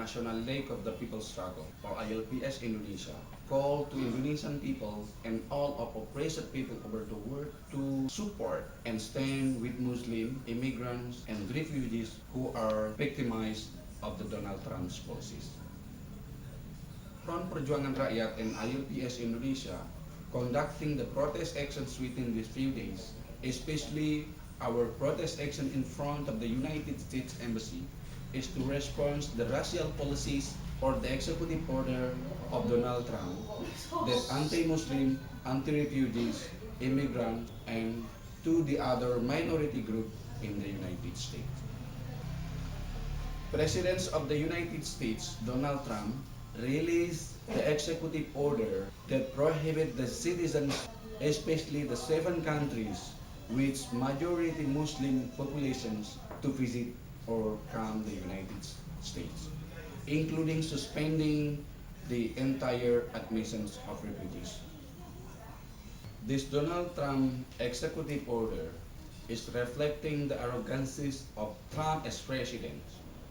International League of the People's Struggle, or ILPS Indonesia, called to Indonesian people and all of oppressed people over the world to support and stand with Muslim immigrants and refugees who are victimized of the Donald Trump's policies. Front Perjuangan Rakyat and ILPS Indonesia conducting the protest actions within these few days, especially our protest action in front of the United States Embassy, is to respond to the racial policies or the executive order of Donald Trump that anti-Muslim, anti-refugees, immigrants, and to the other minority group in the United States. President of the United States, Donald Trump, released the executive order that prohibit the citizens, especially the 7 countries with majority Muslim populations, to visit or come the United States, including suspending the entire admissions of refugees. This Donald Trump executive order is reflecting the arrogances of Trump as president,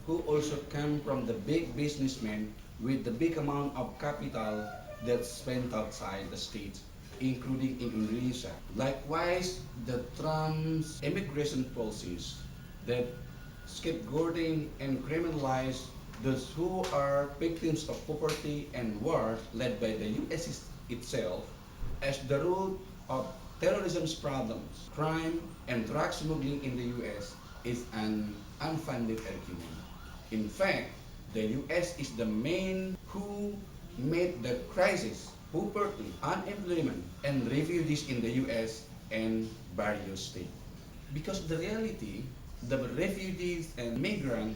who also come from the big businessmen with the big amount of capital that's spent outside the states, including in Indonesia. Likewise, the Trump's immigration policies that scapegoating and criminalize those who are victims of poverty and war led by the US itself as the root of terrorism's problems. Crime and drug smuggling in the US is an unfounded argument. In fact, the US is the main who made the crisis, poverty, unemployment, and refugees in the US and various states. Because the reality, the refugees and migrants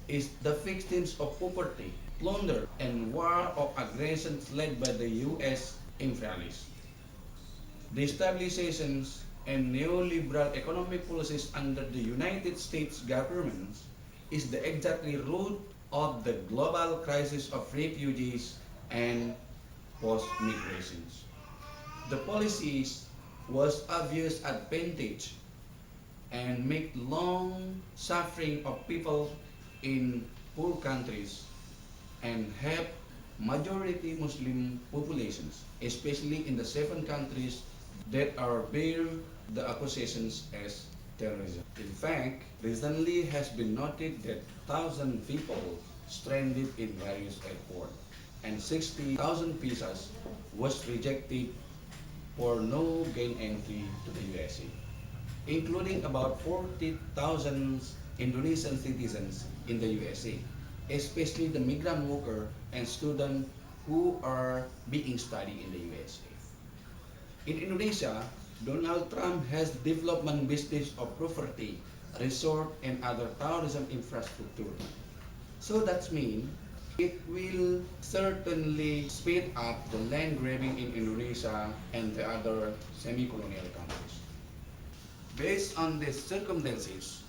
is the victims of poverty, plunder, and war of aggression led by the US imperialists. The stabilizations and neoliberal economic policies under the United States government is the exactly root of the global crisis of refugees and post-migrations. The policies was obvious advantage and make long suffering of people in poor countries and have majority Muslim populations, especially in the 7 countries that are bear the accusations as terrorism. In fact, recently has been noted that 1,000 people stranded in various airports and 60,000 visas was rejected for no gain entry to the USA, including about 40,000 Indonesian citizens in the USA, especially the migrant worker and student who are being studied in the USA. In Indonesia, Donald Trump has development business of property, resort, and other tourism infrastructure. So that means it will certainly speed up the land grabbing in Indonesia and the other semi-colonial countries. Based on these circumstances,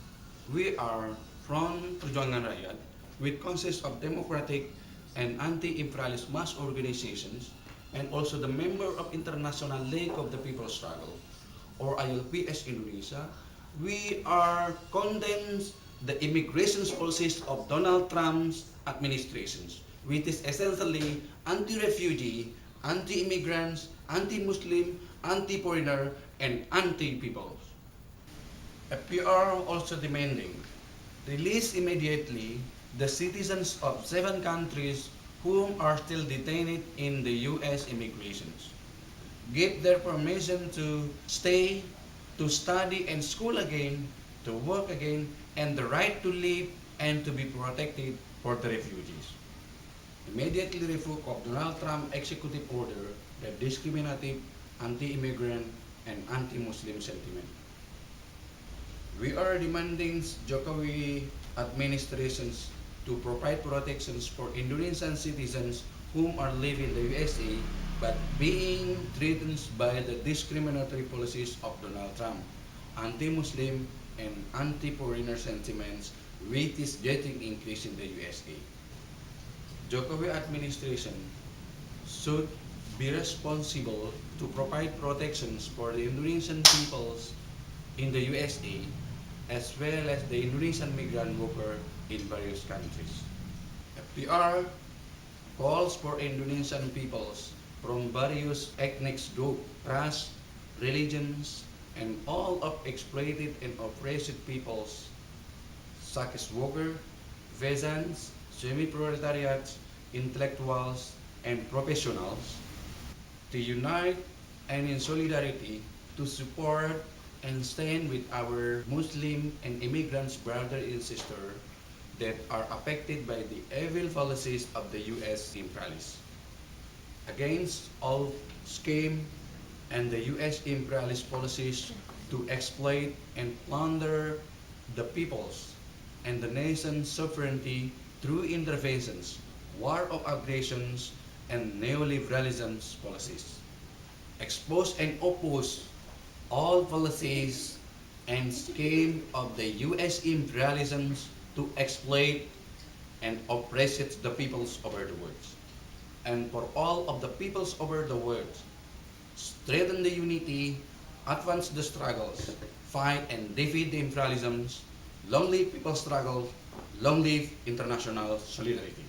we are Front Perjuangan Rakyat, which consists of democratic and anti-imperialist mass organizations, and also the member of International League of the People's Struggle, or ILPS Indonesia. We are condemns the immigration policies of Donald Trump's administrations, which is essentially anti-refugee, anti-immigrants, anti-Muslim, anti-foreigner, and anti-people. FPR also demanding release immediately the citizens of 7 countries whom are still detained in the US immigrations. Give their permission to stay, to study and school again, to work again, and the right to live and to be protected for the refugees. Immediately revoke of Donald Trump executive order that discriminative, anti-immigrant, and anti-Muslim sentiment. We are demanding Jokowi administrations to provide protections for Indonesian citizens whom are living in the USA but being threatened by the discriminatory policies of Donald Trump, anti-Muslim and anti-foreigner sentiments which is getting increased in the USA. Jokowi administration should be responsible to provide protections for the Indonesian peoples in the USA as well as the Indonesian migrant worker in various countries. FPR calls for Indonesian peoples from various ethnic groups, race, religions, and all of exploited and oppressed peoples, such as workers, peasants, semi-proletariats, intellectuals, and professionals, to unite and in solidarity to support and stand with our Muslim and immigrants brother and sister that are affected by the evil policies of the U.S. imperialists. Against all scheme and the U.S. imperialist policies to exploit and plunder the peoples and the nation's sovereignty through interventions, war of aggressions, and neoliberalism policies. Expose and oppose all policies and scheme of the U.S. imperialisms to exploit and oppress the peoples over the world. And for all of the peoples over the world, strengthen the unity, advance the struggles, fight and defeat the imperialisms. Long live people's struggle, long live international solidarity.